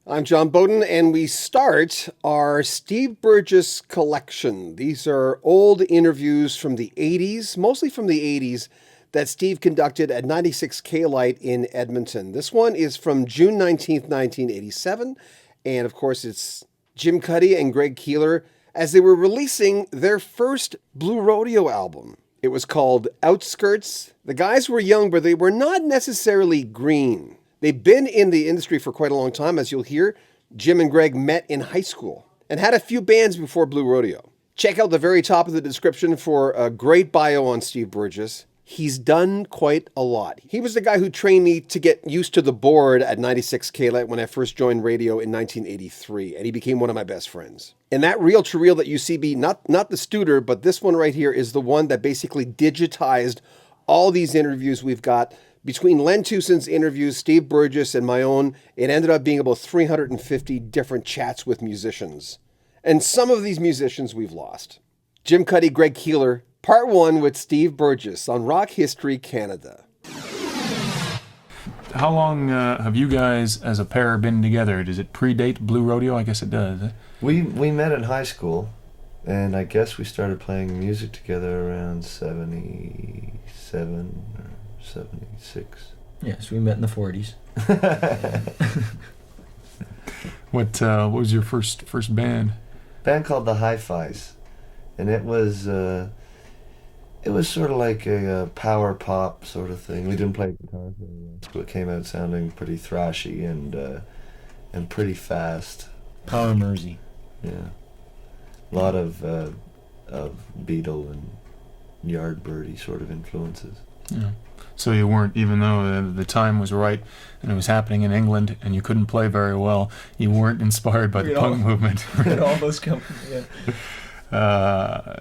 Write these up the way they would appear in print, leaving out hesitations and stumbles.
I'm John Beaudin, and we start our Steve Burgess collection. These are old interviews from the 80s, mostly from the 80s, that Steve conducted at 96 K-Light in Edmonton. This one is from June 19th, 1987, and of course it's Jim Cuddy and Greg Keeler as they were releasing their first Blue Rodeo album. It was called Outskirts. The guys were young, but they were not necessarily green. They've been in the industry for quite a long time. As you'll hear, Jim and Greg met in high school and had a few bands before Blue Rodeo. Check out the very top of the description for a great bio on Steve Burgess. He's done quite a lot. He was the guy who trained me to get used to the board at 96 K-Light when I first joined radio in 1983, and he became one of my best friends. And that reel-to-reel that you see, not the Studer, but this one right here is the one that basically digitized all these interviews we've got. Between Len Tusson's interviews, Steve Burgess, and my own, it ended up being about 350 different chats with musicians. And some of these musicians we've lost. Jim Cuddy, Greg Keeler, Part 1 with Steve Burgess on Rock History Canada. How long have you guys as a pair been together? Does it predate Blue Rodeo? I guess it does. We met in high school, and I guess we started playing music together around 77 or 76. Yes, we met in the 40s. What was your first band? Band called the Hi-Fis, and it was sort of like a power pop sort of thing. We didn't play guitar very well, so it came out sounding pretty thrashy and pretty fast. Power Mersey. Yeah, a lot of Beatle and Yardbirdy sort of influences. Yeah. So you weren't, even though the time was right and it was happening in England and you couldn't play very well, you weren't inspired by the punk movement. It almost come, yeah.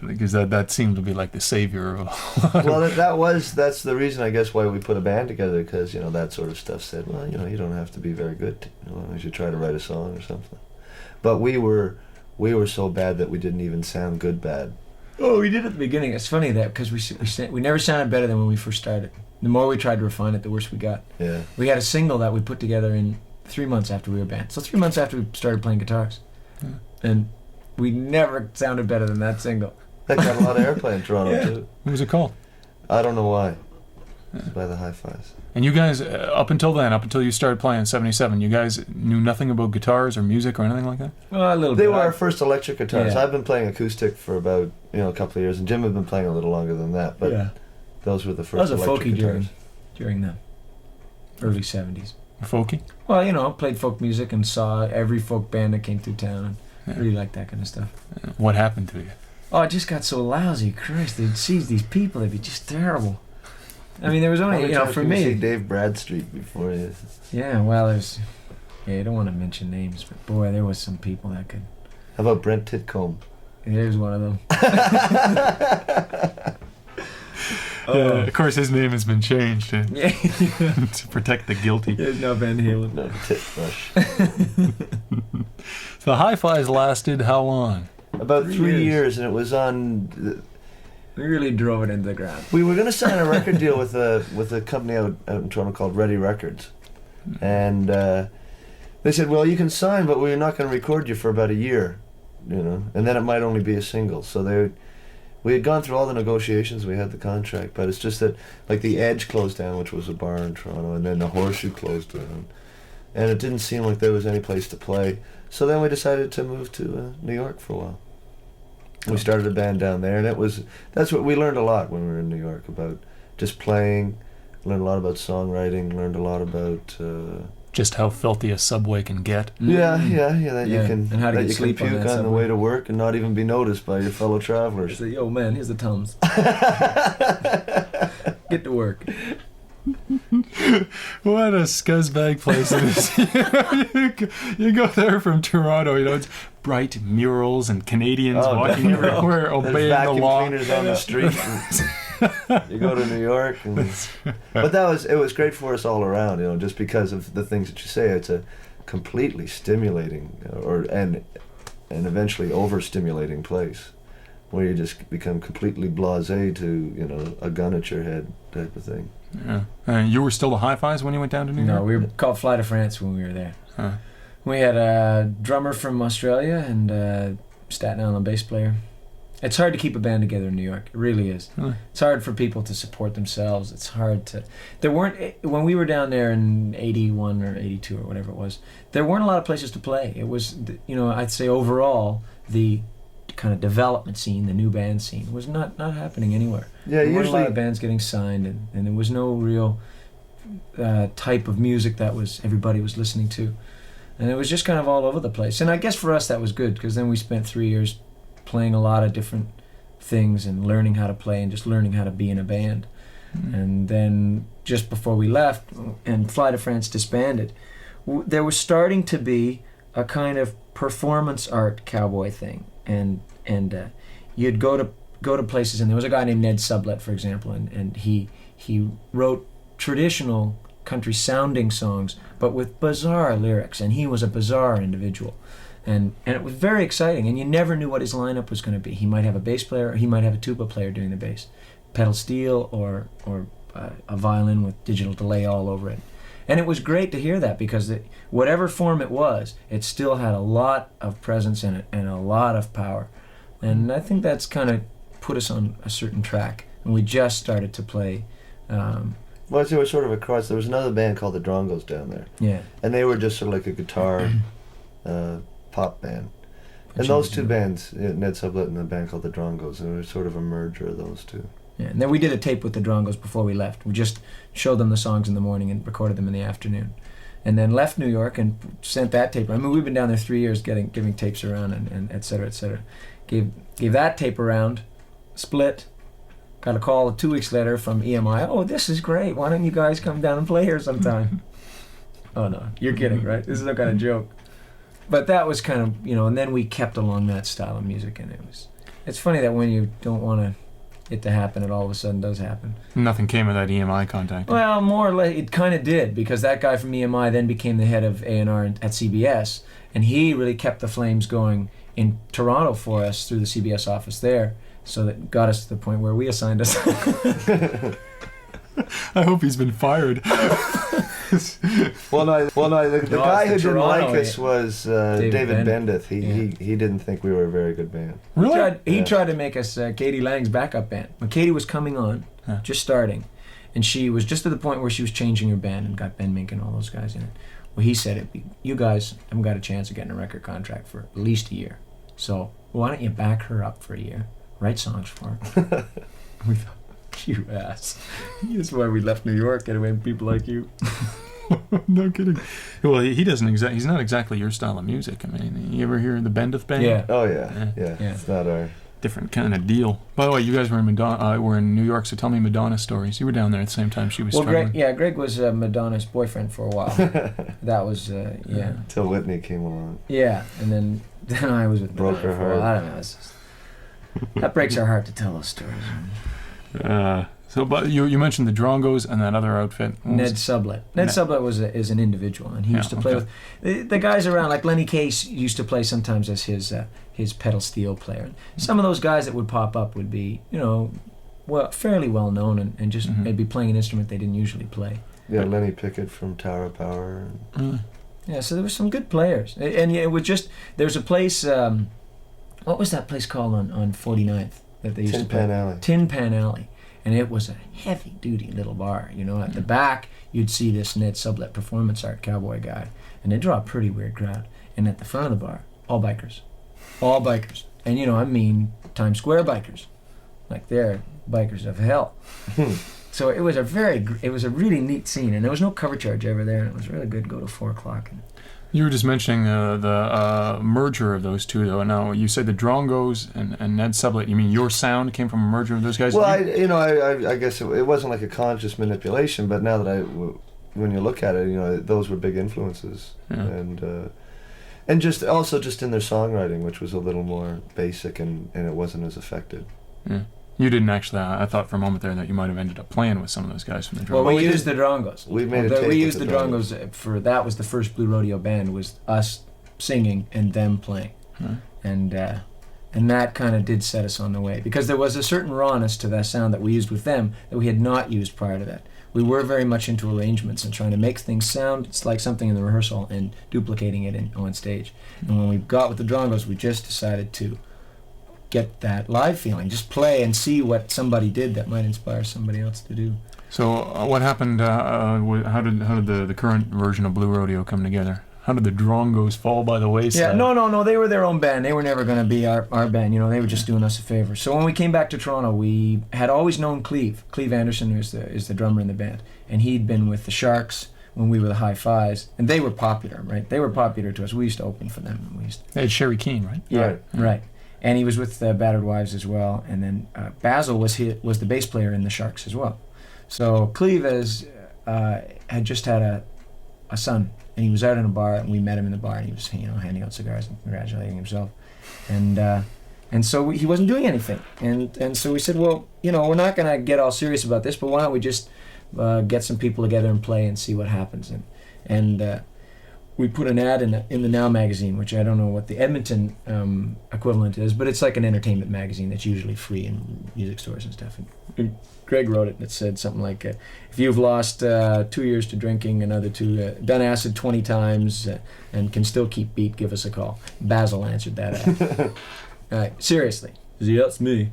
Because that seemed to be like the savior of well, that's the reason, I guess, why we put a band together, because that sort of stuff said, well, you don't have to be very good. You should try to write a song or something. But we were so bad that we didn't even sound good bad. Oh, we did at the beginning. It's funny that because we never sounded better than when we first started. The more we tried to refine it, the worse we got. Yeah. We had a single that we put together in 3 months after we were banned. So 3 months after we started playing guitars. Yeah. And we never sounded better than that single. That got a lot of airplay in Toronto, too. What was it called? I don't know why. It's by the Hi-Fis. And you guys, up until you started playing in 77, you guys knew nothing about guitars or music or anything like that? Well, a little bit. They were our first electric guitars. Yeah. I've been playing acoustic for about a couple of years, and Jim had been playing a little longer than that, but those were the first electric guitars. During the early 70s. Folky? Well, played folk music and saw every folk band that came through town and really liked that kind of stuff. What happened to you? Oh, it just got so lousy. Christ, they'd see these people, they'd be just terrible. I mean, there was only, for me... see Dave Bradstreet before you. Yeah, well, there's... Yeah, I don't want to mention names, but boy, there was some people that could... How about Brent Titcomb? There's one of them. Yeah, of course, his name has been changed to protect the guilty. There's no Van Halen. No, Titbush. So the Hi-Fis lasted how long? About 3 years, and it was on... We really drove it into the ground. We were going to sign a record deal with a company out in Toronto called Ready Records. And they said, well, you can sign, but we're not going to record you for about a year, and then it might only be a single. So we had gone through all the negotiations, we had the contract, but it's just that, like, the Edge closed down, which was a bar in Toronto, and then the Horseshoe closed down. And it didn't seem like there was any place to play. So then we decided to move to New York for a while. We started a band down there, and that's what we learned a lot when we were in New York, about just playing, learned a lot about songwriting, learned a lot about... just how filthy a subway can get. Yeah, that you can, and how to that get you sleep can puke on the way to work and not even be noticed by your fellow travelers. Say, yo, man, here's the Tums. Get to work. What a scuzzbag place it is. You go there from Toronto, it's bright murals and Canadians walking everywhere, obeying the law. Cleaners on the street. You go to New York, but it was great for us all around, just because of the things that you say. It's a completely stimulating, and eventually overstimulating place, where you just become completely blasé to a gun at your head type of thing. Yeah. You were still the Hi-Fis when you went down to New York? No, we were called Fly to France when we were there. We had a drummer from Australia and a Staten Island bass player. It's hard to keep a band together in New York. It really is. Really? It's hard for people to support themselves. It's hard to... There weren't... When we were down there in 81 or 82 or whatever it was, there weren't a lot of places to play. It was, I'd say overall, the kind of development scene, the new band scene, was not happening anywhere. Yeah, there weren't a lot usually of bands getting signed, and there was no real type of music that everybody was listening to. And it was just kind of all over the place. And I guess for us that was good, because then we spent 3 years playing a lot of different things and learning how to play and just learning how to be in a band. And then just before we left and Fly to France disbanded, there was starting to be a kind of performance art cowboy thing. And you'd go to places, and there was a guy named Ned Sublett, for example, and he wrote traditional country sounding songs but with bizarre lyrics, and he was a bizarre individual. And it was very exciting, and you never knew what his lineup was going to be. He might have a bass player, or he might have a tuba player doing the bass, pedal steel, or a violin with digital delay all over it. And it was great to hear that, because whatever form it was, it still had a lot of presence in it and a lot of power. And I think that's kind of put us on a certain track, and we just started to play. Well, they were sort of across. There was another band called the Drongos down there. Yeah. And they were just sort of like a guitar pop band. And those two bands, Ned Sublett and a band called the Drongos, and it was sort of a merger of those two. Yeah, and then we did a tape with the Drongos before we left. We just showed them the songs in the morning and recorded them in the afternoon. And then left New York and sent that tape. I mean, we've been down there 3 years giving tapes around and et cetera, et cetera. Gave that tape around, split, got a call 2 weeks later from EMI. Oh, this is great. Why don't you guys come down and play here sometime? Oh, no. You're kidding, right? This is no kind of joke. But that was kind of, and then we kept along that style of music, and it's funny that when you don't want it to happen, it all of a sudden does happen. Nothing came of that EMI contact. Well, more or less, it kind of did, because that guy from EMI then became the head of A&R at CBS, and he really kept the flames going in Toronto for us through the CBS office there, so that got us to the point where we assigned us. I hope he's been fired. Well, no, the guy who didn't Toronto, like us was David Bendeth. Bendeth. He didn't think we were a very good band. Really? He tried to make us Katie Lang's backup band. When Katie was coming on, just starting, and she was just at the point where she was changing her band and got Ben Mink and all those guys in it. Well, he said, you guys haven't got a chance of getting a record contract for at least a year. So why don't you back her up for a year? Write songs for her. We thought, you ass. That's why we left New York, anyway, people like you. No kidding. Well, he doesn't he's not exactly your style of music. I mean, you ever hear the Bendeth Band? Yeah. Oh, yeah. It's not our... Different kind of deal. By the way, you guys were in New York, so tell me Madonna stories. You were down there at the same time she was struggling. Greg was Madonna's boyfriend for a while. That was, yeah. Till Whitney came along. Yeah, and then I was with Broke Madonna her for a while. heart. I don't know. That breaks our heart to tell those stories. But you mentioned the Drongos and that other outfit. Ned Sublett. Ned Sublett is an individual, and he used to play with the guys around. Like Lenny Case used to play sometimes as his pedal steel player. Some of those guys that would pop up would be, fairly well known and just maybe playing an instrument they didn't usually play. Yeah, Lenny Pickett from Tower of Power. Yeah, so there were some good players, and it was just there's a place. What was that place called on 49th that they used to play? Tin Pan Alley. Tin Pan Alley. And it was a heavy-duty little bar. At the back, you'd see this Ned Sublett performance art cowboy guy. And they draw a pretty weird crowd. And at the front of the bar, all bikers. All bikers. And, I mean Times Square bikers. Like, they're bikers of hell. So it was a really neat scene. And there was no cover charge ever there. And it was really good to go to 4 o'clock. You were just mentioning the merger of those two, though. Now, you said the Drongos and Ned Sublett. You mean your sound came from a merger of those guys? Well, I guess it wasn't like a conscious manipulation, but now that when you look at it, those were big influences, and just in their songwriting, which was a little more basic and it wasn't as affected. Yeah. You didn't actually. I thought for a moment there that you might have ended up playing with some of those guys from the Drongos. Well, we used the Drongos. We made a tape We with used the Drongos for that was the first Blue Rodeo band, was us singing and them playing, and that kind of did set us on the way, because there was a certain rawness to that sound that we used with them that we had not used prior to that. we were very much into arrangements and trying to make things sound like something in the rehearsal and duplicating it on stage. And when we got with the Drongos, we just decided to get that live feeling, just play and see what somebody did that might inspire somebody else to do. So what happened? How did the current version of Blue Rodeo come together? How did the Drongos fall by the wayside? Yeah, no. They were their own band. They were never going to be our band. You know, they were just doing us a favor. So when we came back to Toronto, we had always known Cleve. Cleve Anderson is the drummer in the band, and he'd been with the Sharks when we were the High Fives, and they were popular, right? They were popular to us. We used to open for them. They had Sherry Keane, right? Yeah, right. And he was with Battered Wives as well. And then Basil was the bass player in the Sharks as well. So Cleve had just had a son. And he was out in a bar, and we met him in the bar, and he was, handing out cigars and congratulating himself, and so he wasn't doing anything, and so we said, well, we're not going to get all serious about this, but why don't we just get some people together and play and see what happens, and we put an ad in the Now magazine, which I don't know what the Edmonton equivalent is, but it's like an entertainment magazine that's usually free in music stores and stuff. And Greg wrote it, and it said something like, if you've lost 2 years to drinking, another 2, done acid 20 times, and can still keep beat, give us a call. Basil answered that ad. Seriously. Yeah, that's me.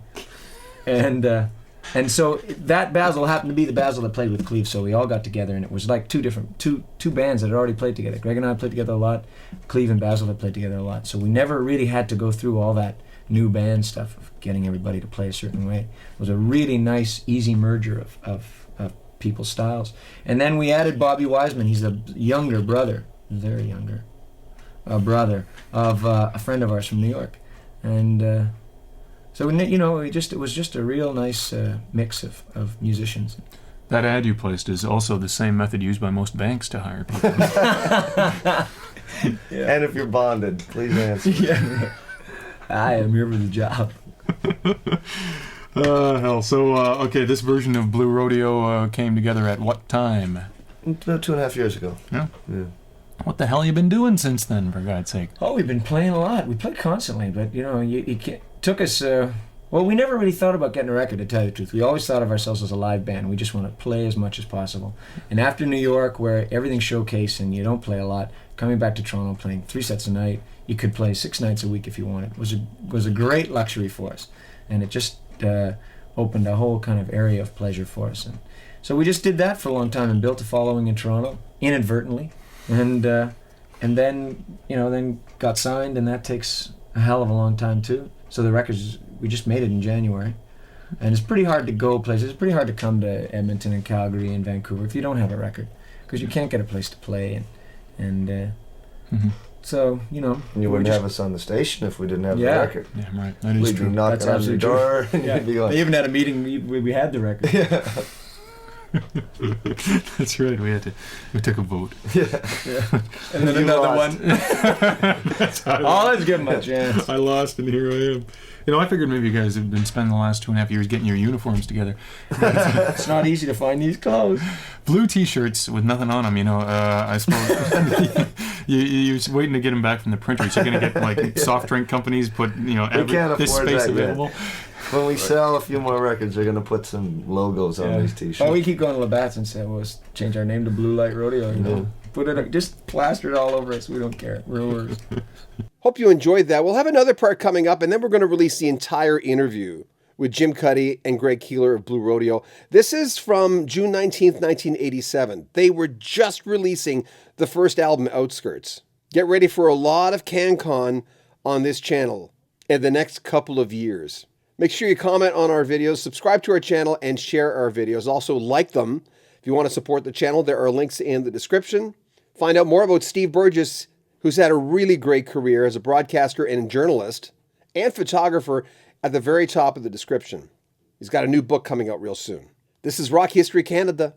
And so that Basil happened to be the Basil that played with Cleve, so we all got together, and it was like two bands that had already played together. Greg and I played together a lot. Cleve and Basil had played together a lot. So we never really had to go through all that new band stuff of getting everybody to play a certain way. It was a really nice, easy merger of people's styles. And then we added Bobby Wiseman. He's a younger brother, very younger brother of a friend of ours from New York. And so it was just a real nice mix of musicians. That ad you placed is also the same method used by most banks to hire people. Yeah. And if you're bonded, please answer. Yeah. I am here for the job. Hell. So, okay, this version of Blue Rodeo came together at what time? About 2.5 years ago. Yeah? Yeah. What the hell you been doing since then, for God's sake? Oh, we've been playing a lot. We play constantly, but, you can't, took us... well, we never really thought about getting a record, to tell you the truth. We always thought of ourselves as a live band. We just want to play as much as possible. And after New York, where everything's showcased and you don't play a lot, coming back to Toronto, playing 3 sets a night, you could play 6 nights a week if you wanted. It was a great luxury for us. And it just opened a whole kind of area of pleasure for us. And so we just did that for a long time and built a following in Toronto, inadvertently. And then got signed, and that takes a hell of a long time too. So the records, we just made it in January, and it's pretty hard to go places. It's pretty hard to come to Edmonton and Calgary and Vancouver if you don't have a record, because you can't get a place to play, and so And you wouldn't have us on the station if we didn't have the record. Yeah, right. That is We'd true. be knocking on your door, and you'd be like, they even had a meeting. We had the record. yeah. That's right. We took a vote. Yeah. And then You another lost. one. Oh, let's give him a chance. I lost, and here I am. I figured maybe you guys have been spending the last 2.5 years getting your uniforms together. It's not easy to find these clothes. Blue T-shirts with nothing on them, I suppose. You're waiting to get them back from the printers. You're going to get, like, soft drink companies put, can't this afford space that yet. available. When we sell a few more records, they're going to put some logos on these T-shirts. Oh, we keep going to Labatt's and say, well, let's change our name to Blue Light Rodeo. Put it, just plaster it all over us. We don't care. We're worse. Hope you enjoyed that. We'll have another part coming up, and then we're going to release the entire interview with Jim Cuddy and Greg Keeler of Blue Rodeo. This is from June 19th, 1987. They were just releasing the first album, Outskirts. Get ready for a lot of CanCon on this channel in the next couple of years. Make sure you comment on our videos, subscribe to our channel, and share our videos. Also, like them. If you want to support the channel, there are links in the description. Find out more about Steve Burgess, who's had a really great career as a broadcaster and journalist and photographer, at the very top of the description. He's got a new book coming out real soon. This is Rock History Canada.